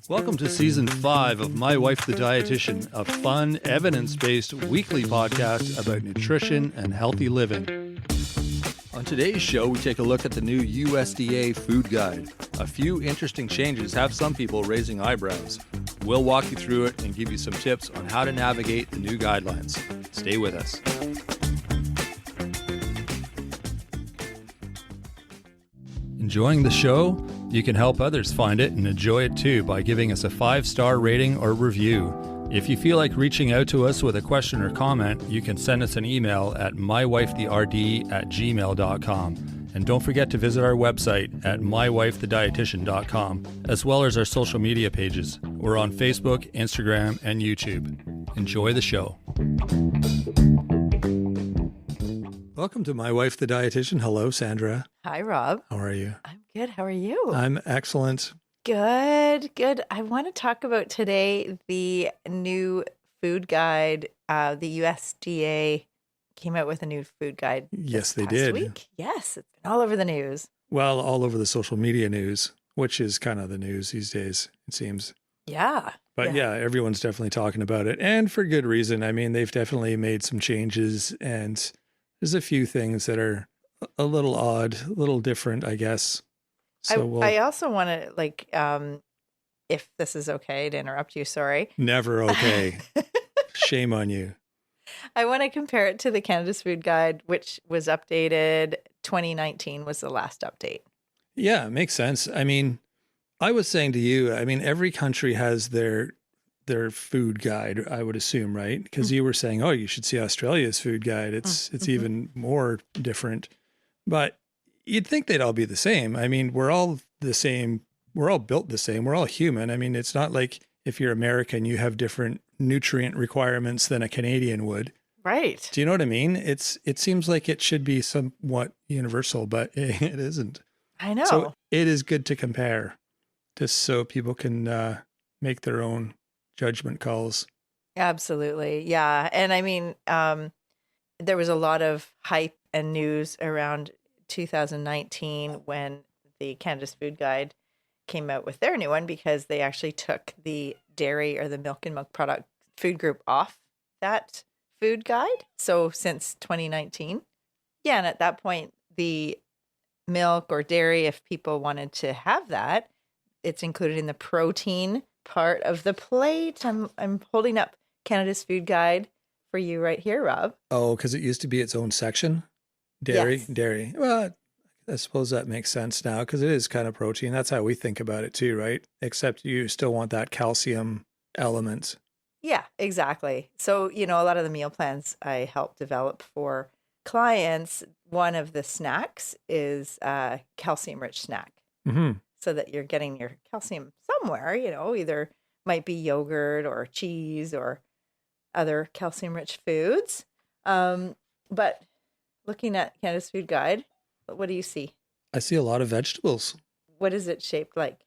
Welcome to Season 5 of My Wife the Dietitian, a fun, evidence-based weekly podcast about nutrition and healthy living. On today's show, we take a look at the new USDA food guide. A few interesting changes have some people raising eyebrows. We'll walk you through it and give you some tips on how to navigate the new guidelines. Stay with us. Enjoying the show? You can help others find it and enjoy it too by giving us a 5-star rating or review. If you feel like reaching out to us with a question or comment, you can send us an email at mywifetherd@gmail.com. And don't forget to visit our website at mywifethedietitian.com, as well as our social media pages. We're on Facebook, Instagram, and YouTube. Enjoy the show. Welcome to My Wife the Dietitian. Hello, Sandra. Hi, Rob. How are you? I'm good. How are you? I'm excellent. Good. I want to talk about today the new food guide. The USDA came out with a new food guide. Yes, they past did. Week. Yes, it's been all over the news. Well, all over the social media news, which is kind of the news these days, it seems. Yeah. But yeah, everyone's definitely talking about it, and for good reason. I mean, they've definitely made some changes, and there's a few things that are a little odd, a little different, I guess. So I also want to, if this is okay to interrupt you, sorry. Never okay. Shame on you. I want to compare it to the Canada's Food Guide, which was updated 2019 was the last update. Yeah, it makes sense. I mean, I was saying to you, I mean, every country has their food guide, I would assume, right? Because you were saying, oh, you should see Australia's food guide. It's even more different. But you'd think they'd all be the same. I mean, we're all the same. We're all built the same. We're all human. I mean, it's not like if you're American, you have different nutrient requirements than a Canadian would. Right. Do you know what I mean? It seems like it should be somewhat universal, but it isn't. I know. So it is good to compare, just so people can make their own judgment calls. Absolutely. Yeah. And I mean, there was a lot of hype and news around 2019 when the Canada's Food Guide came out with their new one, because they actually took the dairy or the milk and milk product food group off that food guide. So since 2019. Yeah. And at that point, the milk or dairy, if people wanted to have that, it's included in the protein part of the plate. I'm holding up Canada's Food Guide for you right here, Rob. Oh, because it used to be its own section? Dairy. Well, I suppose that makes sense now, because it is kind of protein. That's how we think about it too, right? Except you still want that calcium element. Yeah, exactly. So, a lot of the meal plans I help develop for clients, one of the snacks is a calcium-rich snack. Mm-hmm. So that you're getting your calcium somewhere, either might be yogurt or cheese or other calcium-rich foods. But looking at Canada's Food Guide, what do you see? I see a lot of vegetables. What is it shaped like?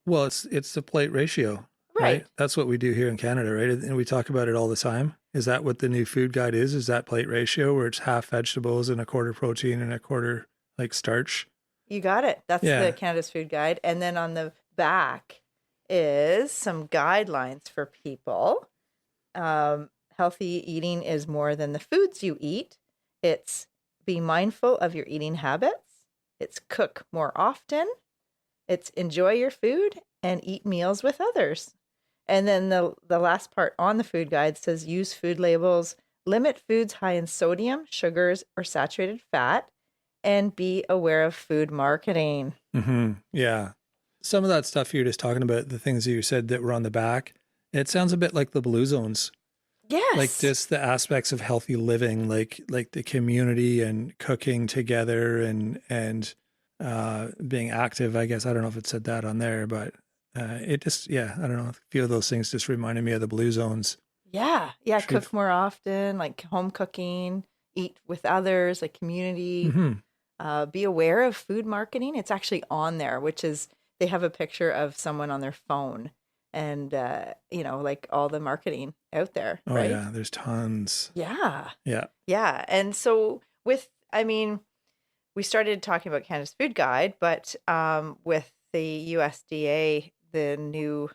Well, it's the plate ratio, right? That's what we do here in Canada, right? And we talk about it all the time. Is that what the new food guide is? Is that plate ratio where it's half vegetables and a quarter protein and a quarter starch? You got it. That's the Canada's Food Guide. And then on the back is some guidelines for people. Healthy eating is more than the foods you eat. It's be mindful of your eating habits. It's cook more often. It's enjoy your food and eat meals with others. And then the last part on the food guide says use food labels, limit foods high in sodium, sugars, or saturated fat, and be aware of food marketing. Mm-hmm. Yeah. Some of that stuff you're just talking about, the things that you said that were on the back, it sounds a bit like the blue zones. Yes. Like just the aspects of healthy living, like the community and cooking together and being active. I guess, I don't know if it said that on there, but it just, I don't know. A few of those things just reminded me of the blue zones. Yeah. Yeah. Cook more often, like home cooking, eat with others, like community. Mm-hmm. Be aware of food marketing. It's actually on there, which is they have a picture of someone on their phone and, like all the marketing out there. Oh, right? yeah. There's tons. Yeah. Yeah. Yeah. And so we started talking about Canada's Food Guide, but with the USDA, the new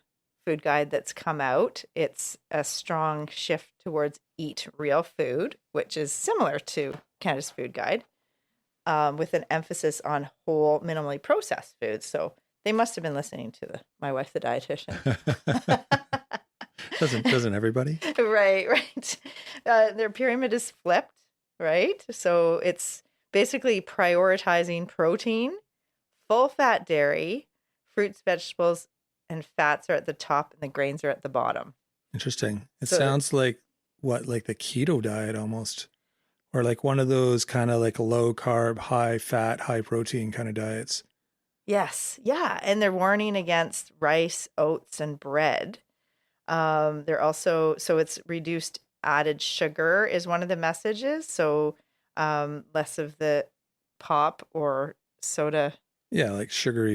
food guide that's come out. It's a strong shift towards eat real food, which is similar to Canada's food guide, with an emphasis on whole, minimally processed foods. So they must have been listening to my wife, the dietitian. Doesn't everybody? Right. Their pyramid is flipped, right? So it's basically prioritizing protein, full fat dairy, fruits, vegetables, and fats are at the top and the grains are at the bottom. Interesting. It So- sounds like like the keto diet almost, or like one of those kind of like low carb, high fat, high protein kind of diets. Yes. Yeah. And they're warning against rice, oats, and bread. They're also, so it's reduced added sugar is one of the messages. So less of the pop or soda. Yeah, like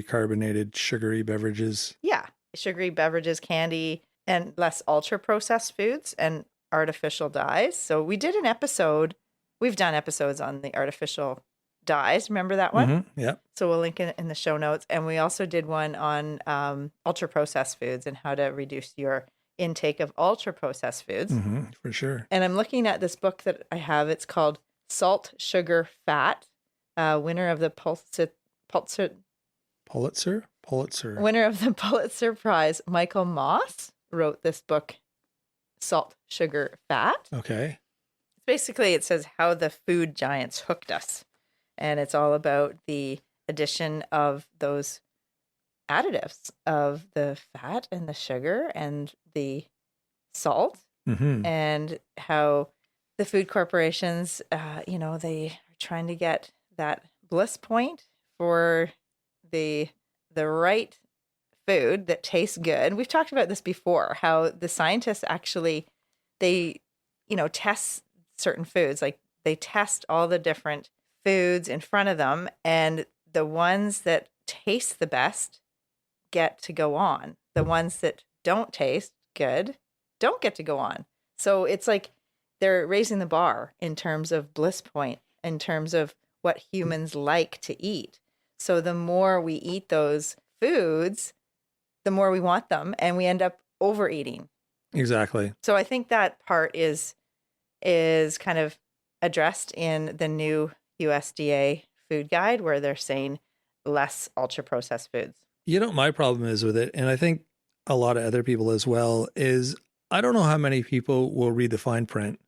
carbonated, sugary beverages. Yeah. Sugary beverages, candy, and less ultra processed foods and artificial dyes. So we did an episode. We've done episodes on the artificial dyes. Remember that one? Mm-hmm. Yeah. So we'll link it in the show notes. And we also did one on ultra processed foods and how to reduce your intake of ultra processed foods. Mm-hmm, for sure. And I'm looking at this book that I have. It's called Salt, Sugar, Fat, winner of the winner of the Pulitzer Prize. Michael Moss wrote this book, Salt, Sugar, Fat. Okay. Basically, it says how the food giants hooked us. And it's all about the addition of those additives of the fat and the sugar and the salt, Mm-hmm. and how the food corporations, they are trying to get that bliss point for the right food that tastes good. We've talked about this before, how the scientists actually, they, test certain foods. Like they test all the different foods in front of them, and the ones that taste the best get to go on. The ones that don't taste good don't get to go on. So it's like they're raising the bar in terms of bliss point, in terms of what humans like to eat. So the more we eat those foods, the more we want them, and we end up overeating. Exactly. So I think that part is kind of addressed in the new USDA food guide, where they're saying less ultra processed foods. My problem is with it, and I think a lot of other people as well, is I don't know how many people will read the fine print.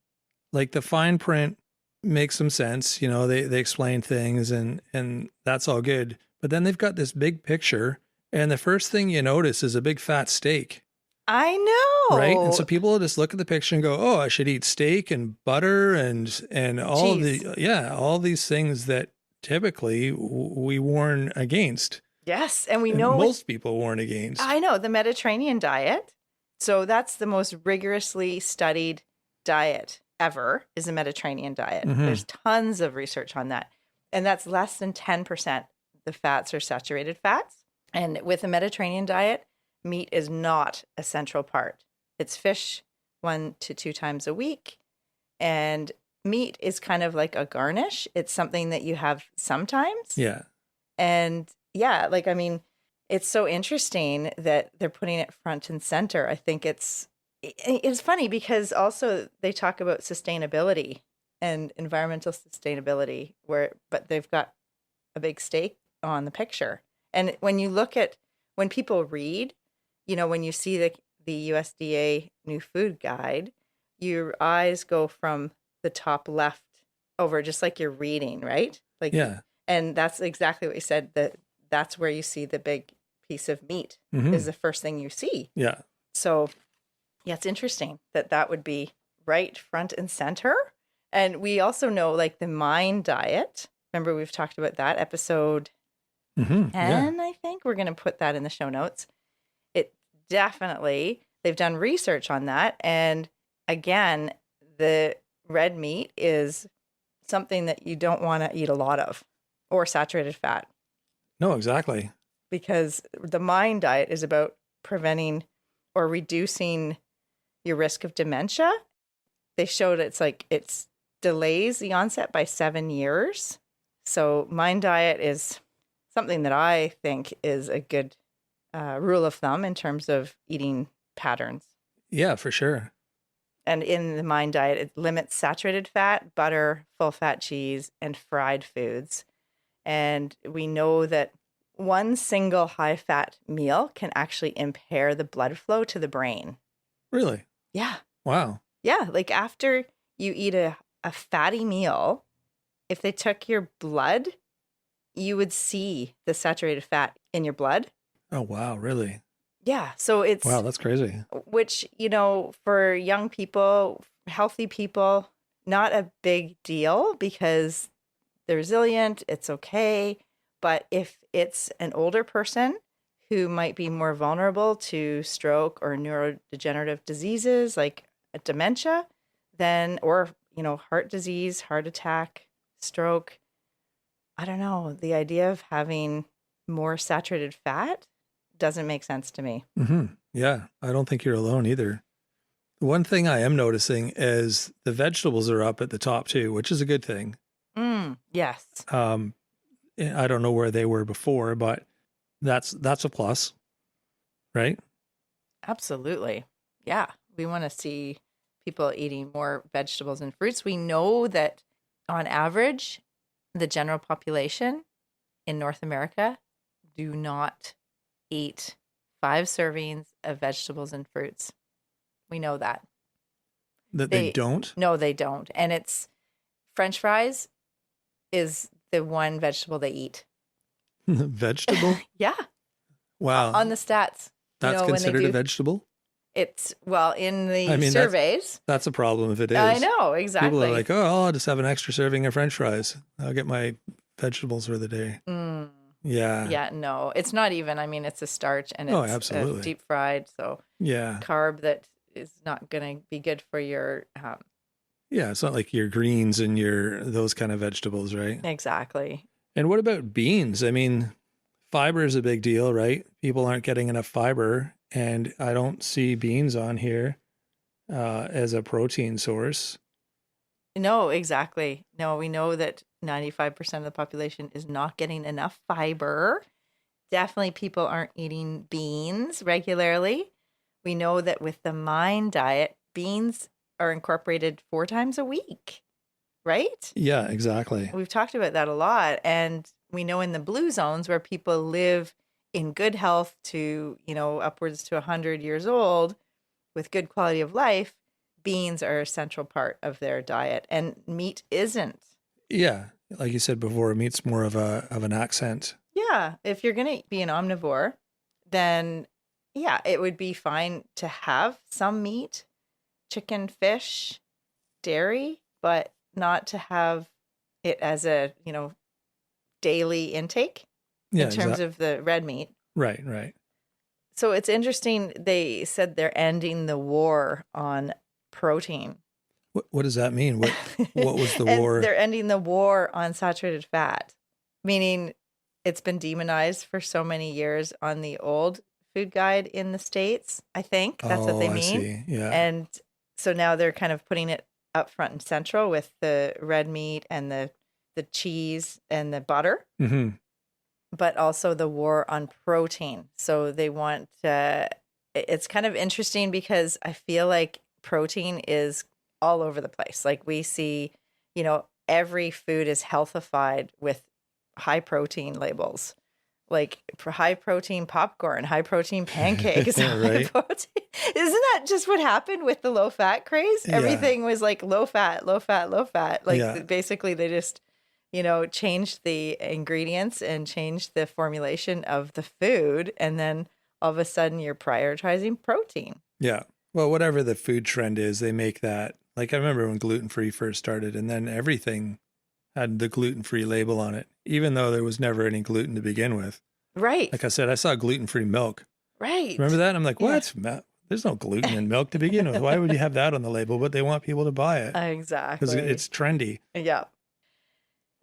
Like the fine print makes some sense. They explain things and that's all good. But then they've got this big picture, and the first thing you notice is a big fat steak. I know. Right. And so people will just look at the picture and go, oh, I should eat steak and butter and all Cheese. all these things that typically we warn against. Yes. And we And know most people warn against. I know the Mediterranean diet. So that's the most rigorously studied diet ever, is the Mediterranean diet. Mhm. There's tons of research on that. And that's less than 10%. The fats are saturated fats. And with the Mediterranean diet, meat is not a central part. It's fish 1 to 2 times a week. And meat is kind of like a garnish. It's something that you have sometimes. Yeah. And yeah, it's so interesting that they're putting it front and center. I think it's funny because also they talk about sustainability and environmental sustainability, but they've got a big stake on the picture. And when people read, when you see the USDA new food guide, your eyes go from the top left over, just like you're reading, right? Like, Yeah. and that's exactly what you said, that's where you see the big piece of meat Mhm. is the first thing you see. Yeah. So yeah, it's interesting that would be right front and center. And we also know like the MIND diet. Remember, we've talked about that episode Mm-hmm. 10, I think. We're going to put that in the show notes. It definitely, they've done research on that. And again, the red meat is something that you don't want to eat a lot of, or saturated fat, No, exactly. because the MIND diet is about preventing or reducing your risk of dementia. They showed it's delays the onset by 7 years. So MIND diet is something that I think is a good rule of thumb in terms of eating patterns. Yeah, for sure. And in the MIND diet, it limits saturated fat, butter, full fat cheese, and fried foods. And we know that one single high fat meal can actually impair the blood flow to the brain. Really? Yeah. Wow. Yeah. Like after you eat a fatty meal, if they took your blood, you would see the saturated fat in your blood. Oh, wow. Really? Yeah. So it's, Wow, that's crazy. which, for young people, healthy people, not a big deal because they're resilient, it's okay. But if it's an older person who might be more vulnerable to stroke or neurodegenerative diseases like dementia, then, or, heart disease, heart attack, stroke, I don't know, the idea of having more saturated fat doesn't make sense to me. Mm-hmm. Yeah, I don't think you're alone either. One thing I am noticing is the vegetables are up at the top too, which is a good thing. Yes. I don't know where they were before, but that's a plus, right? Absolutely. Yeah. We want to see people eating more vegetables and fruits. We know that on average, the general population in North America do not eat 5 servings of vegetables and fruits. We know that. That they don't? No, they don't. And it's French fries is the one vegetable they eat. Vegetable? Yeah. Wow. On the stats. That's considered a vegetable? It's, in the surveys. That's a problem if it is. I know, exactly. People are like, oh, I'll just have an extra serving of French fries. I'll get my vegetables for the day. Yeah. Yeah, no, it's not even. It's a starch and it's absolutely. Deep fried. So yeah, carb that is not going to be good for your. Yeah, it's not like your greens and those kind of vegetables, right? Exactly. And what about beans? Fiber is a big deal, right? People aren't getting enough fiber, and I don't see beans on here as a protein source. No, exactly. No, we know that 95% of the population is not getting enough fiber. Definitely people aren't eating beans regularly. We know that with the MIND diet, beans are incorporated 4 times a week, right? Yeah, exactly. We've talked about that a lot. And we know in the blue zones where people live in good health to, upwards to 100 years old with good quality of life, beans are a central part of their diet and meat isn't. Yeah. Like you said before, meat's more of an accent. Yeah. If you're going to be an omnivore, then yeah, it would be fine to have some meat, chicken, fish, dairy, but not to have it as a, daily intake in terms of the red meat. Right, right. So it's interesting. They said they're ending the war on protein. What does that mean? What was the war? They're ending the war on saturated fat, meaning it's been demonized for so many years on the old food guide in the States. I think that's what they mean. I see. Yeah. And so now they're kind of putting it up front and central with the red meat and the cheese and the butter, but also the war on protein. So they want, it's kind of interesting because I feel like protein is all over the place. Like we see, every food is healthified with high protein labels, like high protein popcorn, high protein pancakes. Right. High protein. Isn't that just what happened with the low fat craze? Yeah. Everything was like low fat, low fat, low fat. Like basically they just, changed the ingredients and changed the formulation of the food. And then all of a sudden you're prioritizing protein. Yeah. Well, whatever the food trend is, they make that. Like I remember when gluten-free first started, and then everything had the gluten-free label on it, even though there was never any gluten to begin with. Right. Like I said, I saw gluten-free milk. Right. Remember that? I'm like, what? Yeah. There's no gluten in milk to begin with. Why would you have that on the label? But they want people to buy it. Exactly. Because it's trendy. Yeah.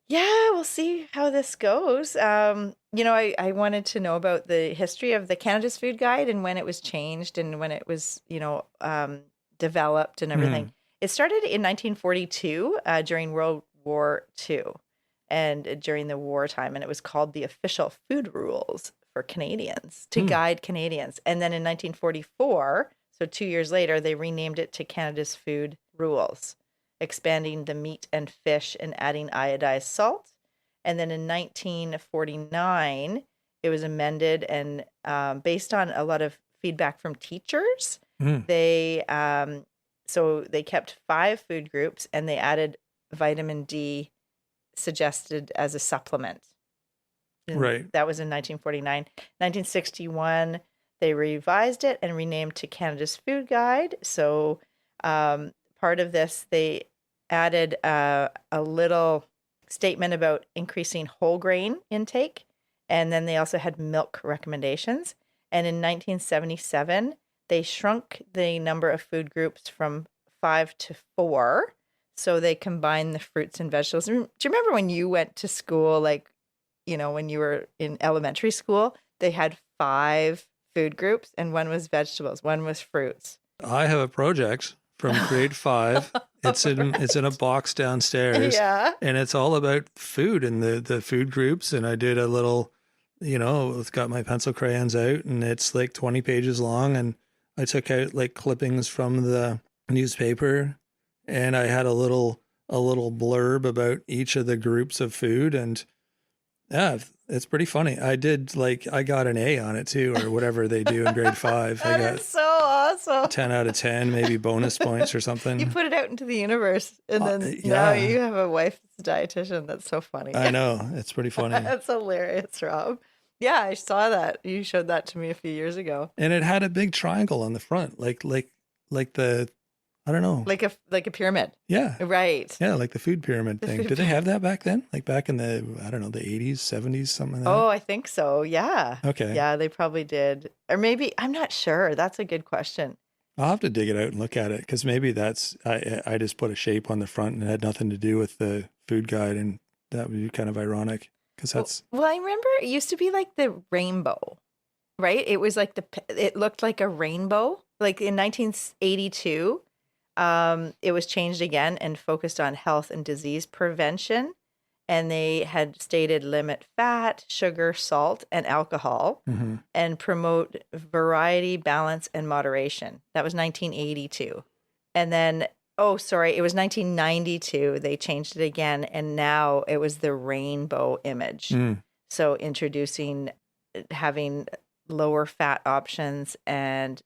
Yeah, we'll see how this goes. I wanted to know about the history of the Canada's Food Guide and when it was changed and when it was, developed and everything. It started in 1942 during World War II and during the wartime, and it was called the Official Food Rules for Canadians to guide Canadians. And then in 1944, So 2 years later, they renamed it to Canada's Food Rules, expanding the meat and fish and adding iodized salt. And then in 1949, it was amended, and based on a lot of feedback from teachers, Mm. they so they kept 5 food groups, and they added vitamin D suggested as a supplement. And Right. that was in 1949. 1961, they revised it and renamed to Canada's Food Guide. So part of this, they added a little statement about increasing whole grain intake. And then they also had milk recommendations. And in 1977, they shrunk the number of food groups from 5 to 4. So they combined the fruits and vegetables. Do you remember when you went to school, like, when you were in elementary school, they had 5 food groups, and one was vegetables, one was fruits. I have a project from grade 5. It's in a box downstairs. Yeah. And it's all about food and the food groups. And I did a little, it's got my pencil crayons out, and it's like 20 pages long. And I took out like clippings from the newspaper, and I had a little blurb about each of the groups of food. And yeah, it's pretty funny. I got an A on it too, or whatever they do in grade 5. I got so awesome. 10 out of 10, maybe bonus points or something. You put it out into the universe, and then now you have a wife that's a dietitian. That's so funny. I know. It's pretty funny. That's hilarious, Rob. Yeah, I saw that. You showed that to me a few years ago. And it had a big triangle on the front, like the, I don't know. Like a pyramid. Yeah. Right. Yeah, like the food pyramid thing. Did they have that back then? Like back in the, I don't know, the 80s, 70s, something like that? Oh, I think so. Yeah. Okay. Yeah, they probably did. Or maybe, I'm not sure. That's a good question. I'll have to dig it out and look at it, because maybe I just put a shape on the front and it had nothing to do with the food guide, and that would be kind of ironic, because that's... Well, I remember it used to be like the rainbow, right? It was like it looked like a rainbow. Like in 1982, it was changed again and focused on health and disease prevention. And they had stated limit fat, sugar, salt, and alcohol, and promote variety, balance, and moderation. That was 1982. And then, it was 1992. They changed it again, and now it was the rainbow image. So having lower fat options and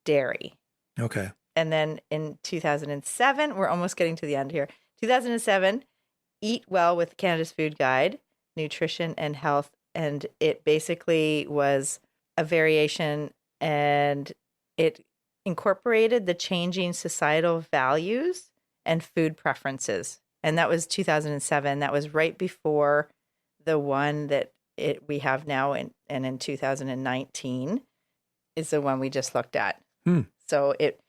dairy. Okay. And then in 2007, we're almost getting to the end here. 2007, Eat Well with Canada's Food Guide, Nutrition and Health. And it basically was a variation, and it incorporated the changing societal values and food preferences. And that was 2007. That was right before the one that we have now, and in 2019 is the one we just looked at. So it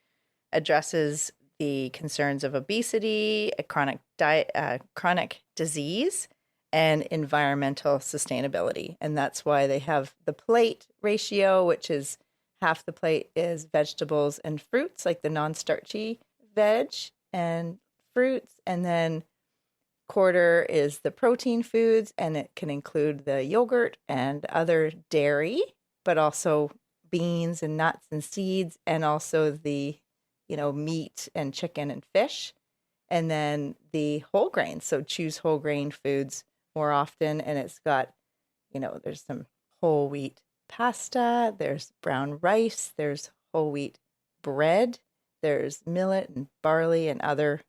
addresses the concerns of obesity, chronic disease, and environmental sustainability. And that's why they have the plate ratio, which is half the plate is vegetables and fruits, like the non-starchy veg and fruits. And then quarter is the protein foods, and it can include the yogurt and other dairy, but also beans and nuts and seeds, and also the meat and chicken and fish, and then the whole grains. So choose whole grain foods more often. And it's got, there's some whole wheat pasta, there's brown rice, there's whole wheat bread, there's millet and barley and other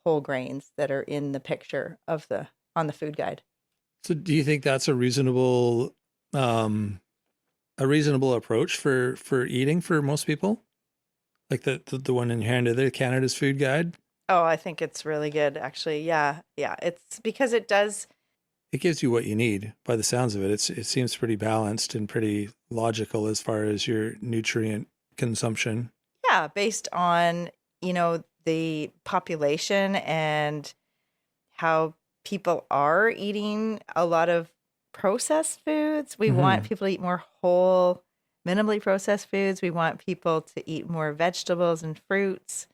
whole grains that are in the picture on the food guide. So do you think that's a reasonable approach for eating for most people? Like the one in your hand, the Canada's Food Guide? Oh, I think it's really good, actually. Yeah. It's because it gives you what you need by the sounds of it. It seems pretty balanced and pretty logical as far as your nutrient consumption. Yeah, based on, the population and how people are eating a lot of processed foods. We want people to eat more whole, minimally processed foods. We want people to eat more vegetables and fruits.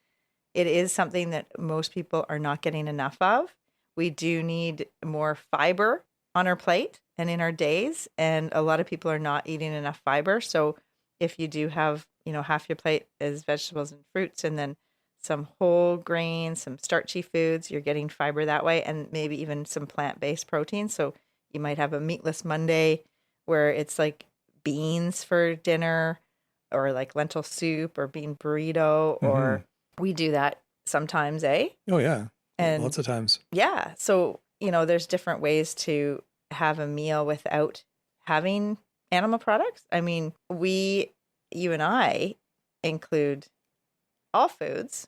It is something that most people are not getting enough of. We do need more fiber on our plate and in our days, and a lot of people are not eating enough fiber. So if you do have half your plate is vegetables and fruits, and then some whole grains, some starchy foods. You're getting fiber that way, and maybe even some plant-based protein. So you might have a meatless Monday where it's like beans for dinner, or like lentil soup or bean burrito, Hmm. or we do that sometimes, eh? Oh yeah, And lots of times. yeah, so, there's different ways to have a meal without having animal products. I mean, you and I include all foods,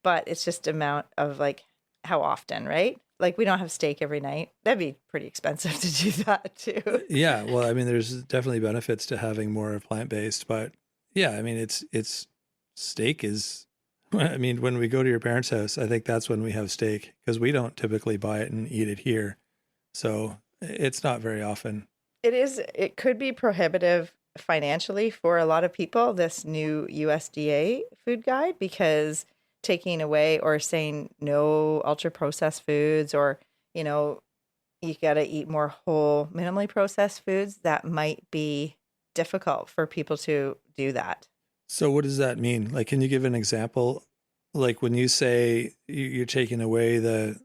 but it's just amount of like how often, right? Like we don't have steak every night. That'd be pretty expensive to do that too. Yeah, well, I mean, there's definitely benefits to having more plant-based, but yeah, I mean, it's steak is, I mean, when we go to your parents' house, I think that's when we have steak because we don't typically buy it and eat it here. So it's not very often. It could be prohibitive financially for a lot of people, this new USDA food guide, because taking away or saying no ultra processed foods, or, you got to eat more whole, minimally processed foods, that might be difficult for people to do that. So what does that mean? Like, can you give an example? Like when you say you're taking away the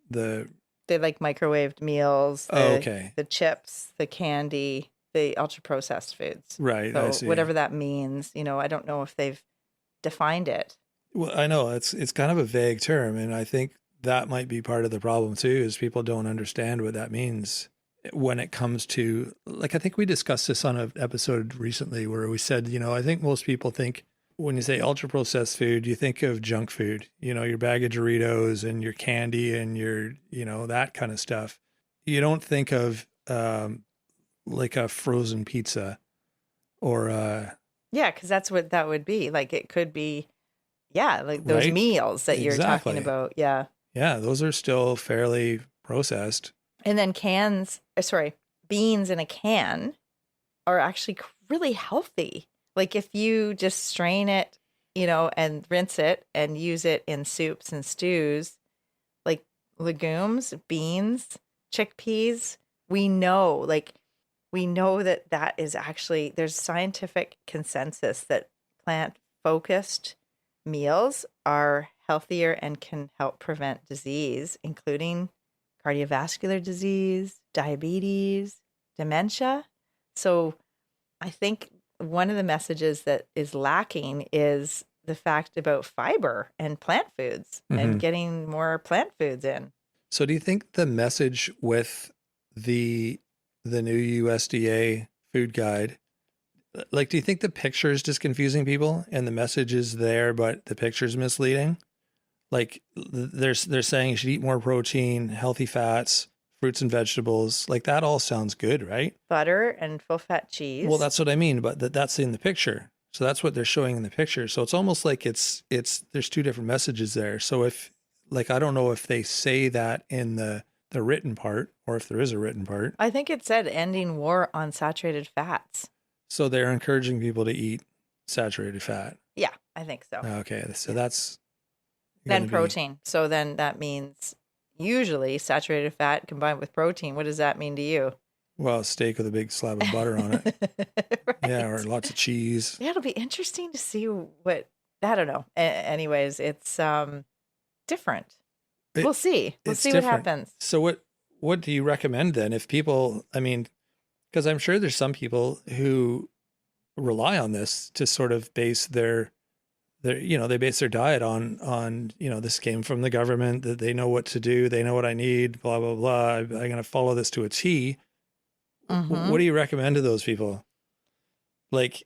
They like microwaved meals, oh, okay. the chips, the candy, the ultra processed foods. Right, I So see. whatever that means, I don't know if they've defined it. Well, I know it's kind of a vague term, and I think that might be part of the problem too, is people don't understand what that means when it comes to, like, I think we discussed this on an episode recently where we said, I think most people think when you say ultra processed food, you think of junk food, your bag of Doritos and your candy and your, that kind of stuff. You don't think of like a frozen pizza or Yeah, because that's what that would be. Like it could be, yeah, like those right? meals that you're talking Exactly. about. Yeah. Yeah, those are still fairly processed. And then beans in a can are actually really healthy. Like if you just strain it, and rinse it and use it in soups and stews, like legumes, beans, chickpeas, we know that is actually, there's scientific consensus that plant focused meals are healthier and can help prevent disease, including cardiovascular disease, diabetes, dementia. So I think one of the messages that is lacking is the fact about fiber and plant foods and Hmm. getting more plant foods in. So do you think the message with the the new USDA food guide, like do you think the picture is just confusing people and the message is there but the picture is misleading? Like they're saying you should eat more protein, healthy fats, fruits and vegetables. Like that all sounds good, right? Butter and full fat Well, cheese. that's what I mean, but that's in the picture. So that's what they're showing in the picture. So it's almost like it's there's two different messages there. So if like I don't know if they say that in the written part or if there is a written part. I think it said ending war on saturated fats. So they're encouraging people to eat saturated fat. Yeah, I think so. Okay, so Yeah. that's going Then to be protein. So then that means usually saturated fat combined with protein. What does that mean to you? well, a steak with a big slab of butter on it. Yeah, or Right. lots of cheese. Yeah, it'll be interesting to see what, I don't know. Anyways, it's different. It, We'll see. We'll it's see what different. happens. So what do you recommend then if people, I mean, because I'm sure there's some people who rely on this to sort of base their they base their diet on this came from the government, that they know what to do, they know what I need, blah blah blah. I'm going to follow this to a T. Mm-hmm. What do you recommend to those people? Like,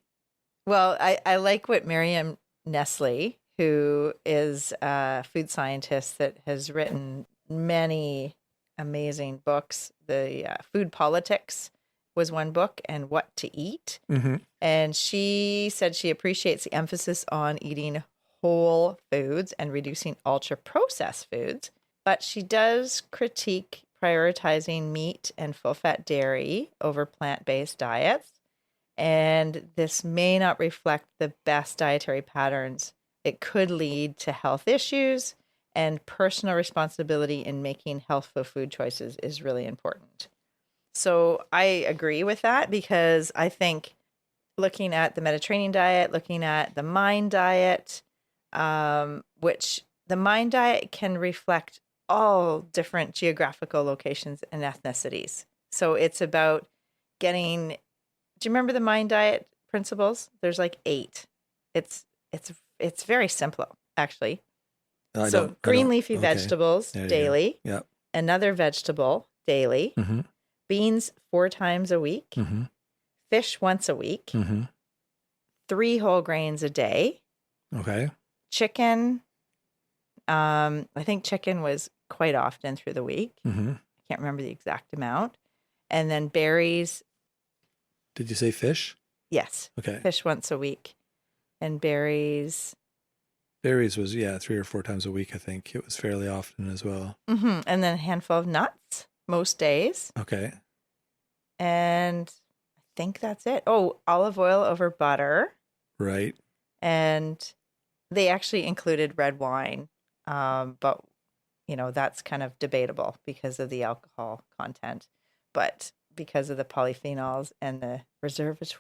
Well, I like what Miriam Nestle, who is a food scientist that has written many amazing books. The Food Politics was one book, and What to Eat. mm-hmm, And she said she appreciates the emphasis on eating whole foods and reducing ultra processed foods, but she does critique prioritizing meat and full fat dairy over plant based diets. And this may not reflect the best dietary patterns. It could lead to health issues, and personal responsibility in making healthful food choices is really important. So I agree with that because I think looking at the Mediterranean diet, looking at the Mind diet, which the Mind diet can reflect all different geographical locations and ethnicities. So it's about getting, do you remember the Mind diet principles? There's like 8. It's very simple, actually. Green leafy vegetables daily, Yep. another vegetable daily, Mm-hmm. beans 4 times a week, Mm-hmm. fish once a week, Mm-hmm. 3 whole grains a day, Okay. chicken. I think chicken was quite often through the week. Mm-hmm. I can't remember the exact amount. And then berries. Did you say fish? Yes. Okay. Fish once a week. And berries. Berries was, 3 or 4 times a week, I think. It was fairly often as well. Mm-hmm. And then a handful of nuts most days. Okay. And I think that's it. Oh, olive oil over butter. Right. And they actually included red wine. But, that's kind of debatable because of the alcohol content. But because of the polyphenols and the resveratrol.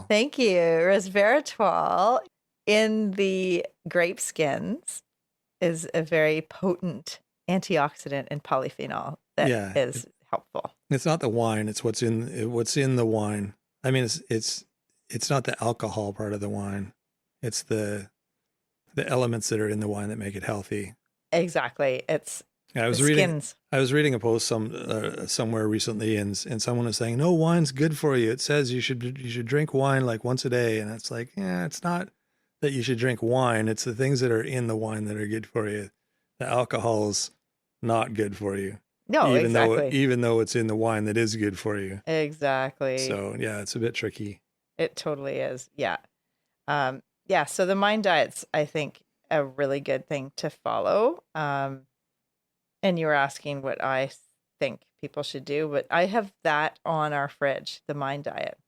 Thank you. Resveratrol in the grape skins is a very potent antioxidant and polyphenol that is helpful. It's not the wine; it's what's in the wine. I mean, it's not the alcohol part of the wine; it's the elements that are in the wine that make it healthy. Exactly. It's I was reading a post somewhere recently, and someone was saying, "No, wine's good for you. It says you should drink wine like once a day." And it's like, it's not that you should drink wine. It's the things that are in the wine that are good for you. The alcohol's not good for you. No, Even though it's in the wine that is good for you. Exactly. So it's a bit tricky. It totally is. Yeah. So the Mind diet's, I think, a really good thing to follow. And you were asking what I think people should do, but I have that on our fridge, the Mind diet.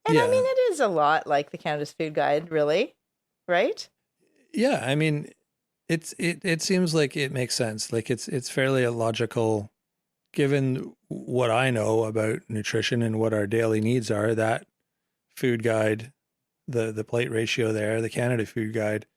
And I mean, it is a lot like the Canada's Food Guide, really, right? Yeah, I mean, it seems like it makes sense. Like it's fairly logical, given what I know about nutrition and what our daily needs are. That food guide, the plate ratio there, the Canada Food Guide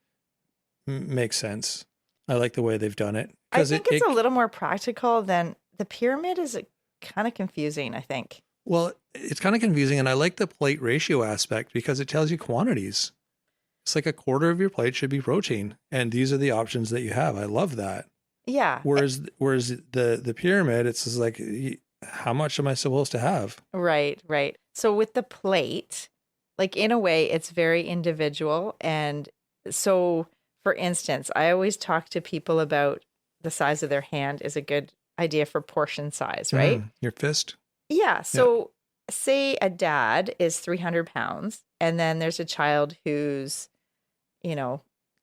makes sense. I like the way they've done it. I think it's a little more practical than the pyramid is kind of confusing, I think. Well, it's kind of confusing, and I like the plate ratio aspect because it tells you quantities. It's like a quarter of your plate should be protein, and these are the options that you have. I love that. Yeah. Whereas the pyramid, it's just like, how much am I supposed to have? Right. So with the plate, like in a way, it's very individual. And so, for instance, I always talk to people about the size of their hand is a good idea for portion size, right? Your fist? Yeah. So say a dad is 300 pounds and then there's a child who's,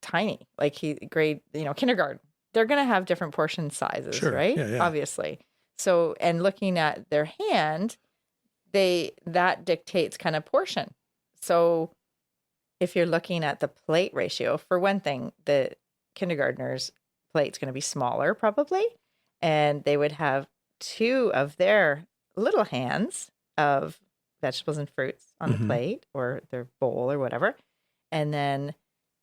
tiny, like kindergarten. They're going to have different portion sizes, right? Yeah. Obviously. So, and looking at their hand, that dictates kind of portion. So if you're looking at the plate ratio, for one thing, the kindergartner's plate's going to be smaller probably, and they would have 2 of their little hands of vegetables and fruits on the plate or their bowl or whatever, and then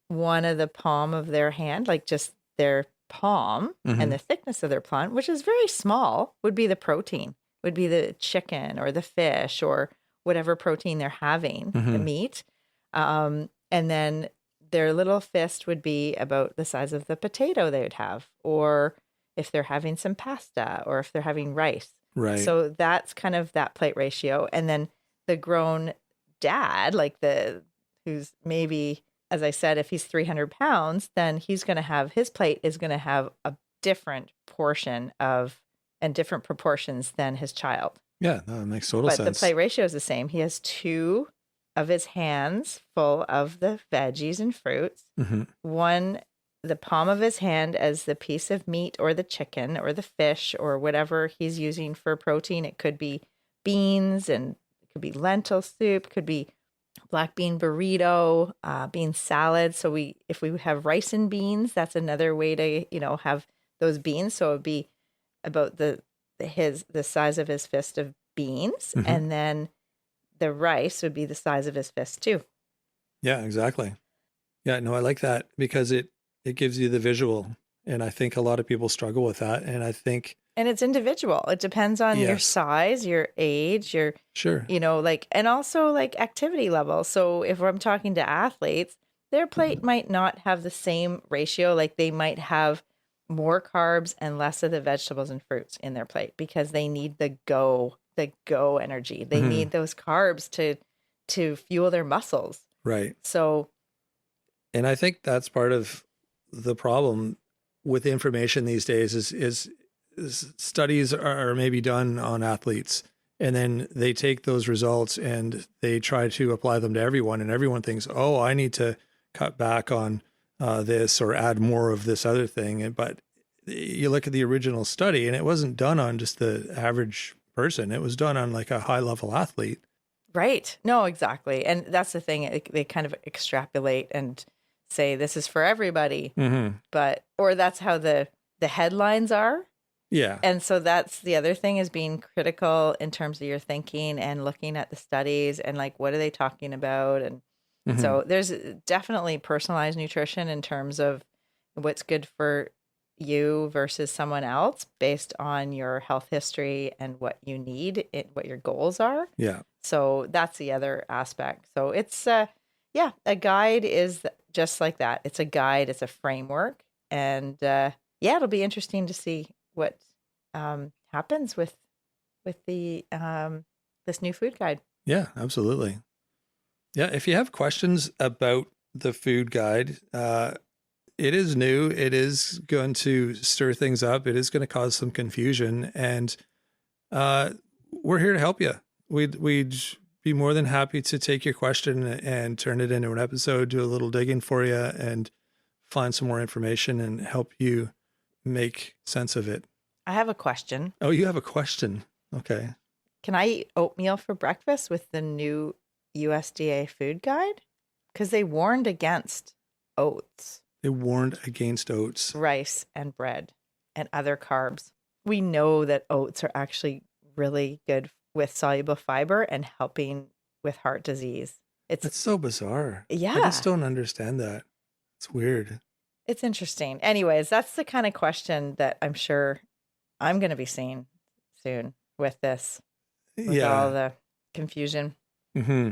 1 of the palm of their hand, like just their palm and the thickness of their palm, which is very small, would be the protein, would be the chicken or the fish or whatever protein they're having, the meat. And then their little fist would be about the size of the potato they would have, or if they're having some pasta or if they're having rice. Right. So that's kind of that plate ratio. And then the grown dad, like who's maybe, as I said, if he's 300 pounds, then he's going to have, his plate is going to have a different portion and different proportions than his child. Yeah, that makes total sense. But the plate ratio is the same. He has 2 of his hands full of the veggies and fruits. 1, the palm of his hand as the piece of meat or the chicken or the fish or whatever he's using for protein. It could be beans and it could be lentil soup, could be black bean burrito, bean salad. So if we have rice and beans, that's another way to, have those beans. So it'd be about the size of his fist of beans. And then the rice would be the size of his fist too. Yeah, exactly. Yeah, no, I like that because it gives you the visual. And I think a lot of people struggle with that. And I think, And it's individual. It depends on your yes, size, your age, your, sure. like, and also like activity level. So if I'm talking to athletes, their plate might not have the same ratio. Like they might have more carbs and less of the vegetables and fruits in their plate because they need the go energy. They Mhm. need those carbs to fuel their muscles. Right. So And I think that's part of the problem with information these days is studies are maybe done on athletes and then they take those results and they try to apply them to everyone and everyone thinks, oh, I need to cut back on this or add more of this other thing. But you look at the original study and it wasn't done on just the average person. It was done on like a high level athlete. right. No, exactly. And that's the thing. They kind of extrapolate and say this is for everybody, Mm-hmm. or that's how the headlines are. Yeah. And so that's the other thing is being critical in terms of your thinking and looking at the studies and like, what are they talking about? And Mm-hmm. so there's definitely personalized nutrition in terms of what's good for you versus someone else based on your health history and what you need, what your goals are. Yeah. So that's the other aspect. So it's, a guide is just like that. It's a guide, it's a framework. And it'll be interesting to see what happens with the this new food guide. Yeah, absolutely. Yeah, if you have questions about the food guide, it is new. It is going to stir things up. It is going to cause some confusion, and we're here to help you. We'd be more than happy to take your question and turn it into an episode, do a little digging for you, and find some more information and help you make sense of it. I have a question. Oh, you have a question? Okay. Can I eat oatmeal for breakfast with the new USDA food guide? Because they warned against oats, They warned against oats. rice, and bread and other carbs. We know that oats are actually really good with soluble fiber and helping with heart disease. That's so bizarre. I Yeah, just don't understand that. It's weird. it's interesting. Anyways, that's the kind of question that I'm sure I'm going to be seeing soon with this, with all Yeah. the confusion. Hmm.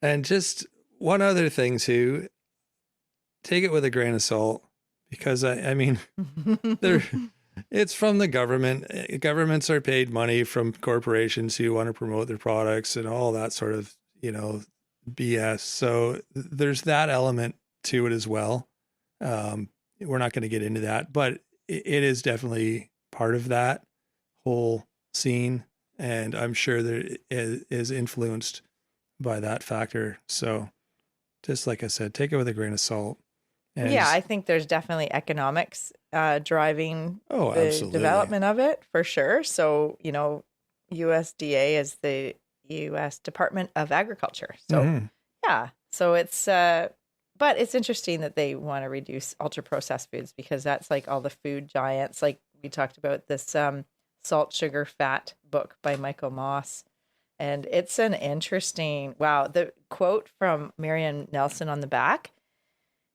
And just one other thing too, take it with a grain of salt because I mean, they're, it's from the government. Governments are paid money from corporations who want to promote their products and all that sort of, BS. So there's that element to it as well. We're not going to get into that, but it is definitely part of that whole scene. And I'm sure that it is influenced by that factor. So just like I said, take it with a grain of salt. And Yeah, I think there's definitely economics driving oh, the absolutely. development of it for sure. So, USDA is the U.S. Department of Agriculture. So, Mhm. yeah. So it's, but it's interesting that they want to reduce ultra processed foods because that's like all the food giants. Like we talked about this Salt, Sugar, Fat book by Michael Moss. And it's an interesting, wow. The quote from Marian Nelson on the back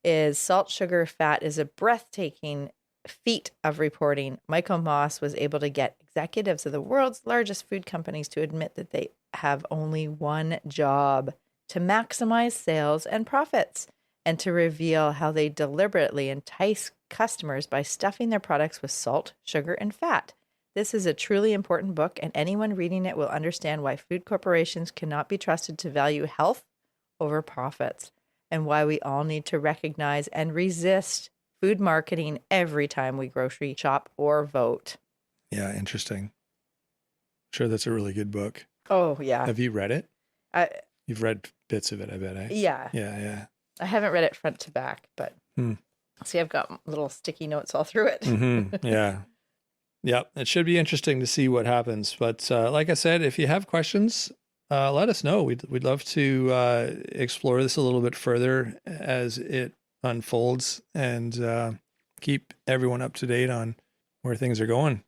is salt, sugar, fat is a breathtaking feat of reporting. Michael Moss was able to get executives of the world's largest food companies to admit that they have only one job: to maximize sales and profits, and to reveal how they deliberately entice customers by stuffing their products with salt, sugar, and fat. This is a truly important book, and anyone reading it will understand why food corporations cannot be trusted to value health over profits, and why we all need to recognize and resist food marketing every time we grocery shop or vote. Yeah, interesting. Sure, that's a really good book. Oh, yeah. Have you read it? I, You've read bits of it, I bet. yeah. Yeah. I haven't read it front to back, but see, I've got little sticky notes all through it. Mm-hmm. Yeah. Yeah, it should be interesting to see what happens. But like I said, if you have questions, let us know. We'd love to explore this a little bit further as it unfolds and keep everyone up to date on where things are going.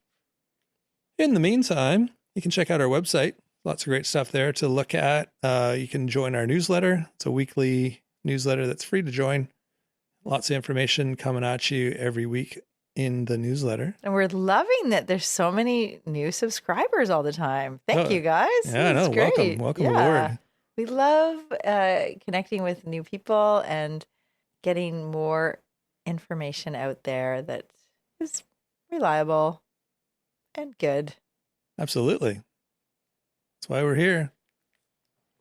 In the meantime, you can check out our website, Lots of great stuff there to look at. You can join our newsletter. It's a weekly newsletter that's free to join. Lots of information coming at you every week in the newsletter. And we're loving that there's so many new subscribers all the time. Thank you, guys. Yeah, no, great. welcome aboard. We love connecting with new people and getting more information out there that is reliable and good. Absolutely. That's why we're here.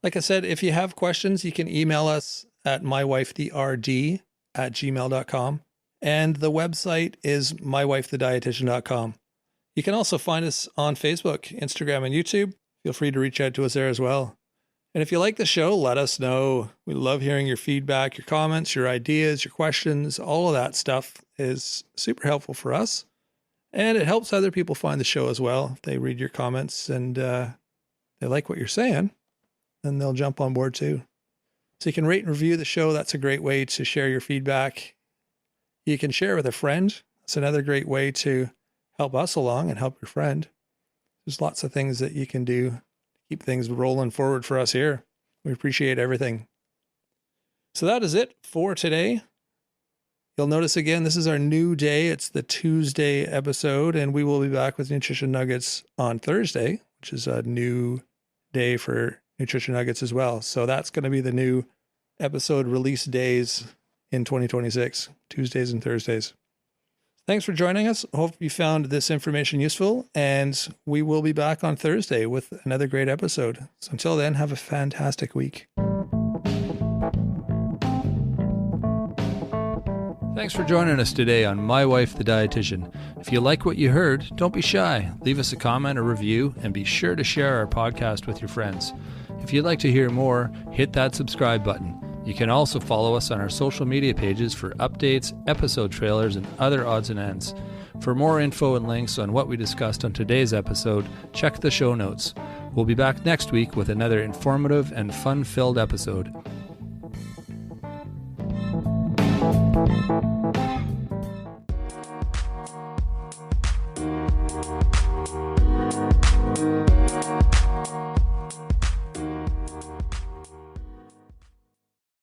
Like I said, if you have questions, you can email us at mywifedrd@gmail.com. And the website is mywifethedietitian.com. You can also find us on Facebook, Instagram, and YouTube. Feel free to reach out to us there as well. And if you like the show, let us know. We love hearing your feedback, your comments, your ideas, your questions. All of that stuff is super helpful for us. And it helps other people find the show as well. If they read your comments and they like what you're saying, then they'll jump on board too. So you can rate and review the show. That's a great way to share your feedback. You can share with a friend. That's another great way to help us along and help your friend. There's lots of things that you can do to keep things rolling forward for us here. We appreciate everything. So that is it for today. You'll notice again, this is our new day. It's the Tuesday episode, and we will be back with Nutrition Nuggets on Thursday, which is a new day for Nutrition Nuggets as well. So that's going to be the new episode release days in 2026, Tuesdays and Thursdays. Thanks for joining us. Hope you found this information useful, and we will be back on Thursday with another great episode. So until then, have a fantastic week. Thanks for joining us today on My Wife, the Dietitian. If you like what you heard, don't be shy. Leave us a comment or review, and be sure to share our podcast with your friends. If you'd like to hear more, hit that subscribe button. You can also follow us on our social media pages for updates, episode trailers, and other odds and ends. For more info and links on what we discussed on today's episode, check the show notes. We'll be back next week with another informative and fun-filled episode.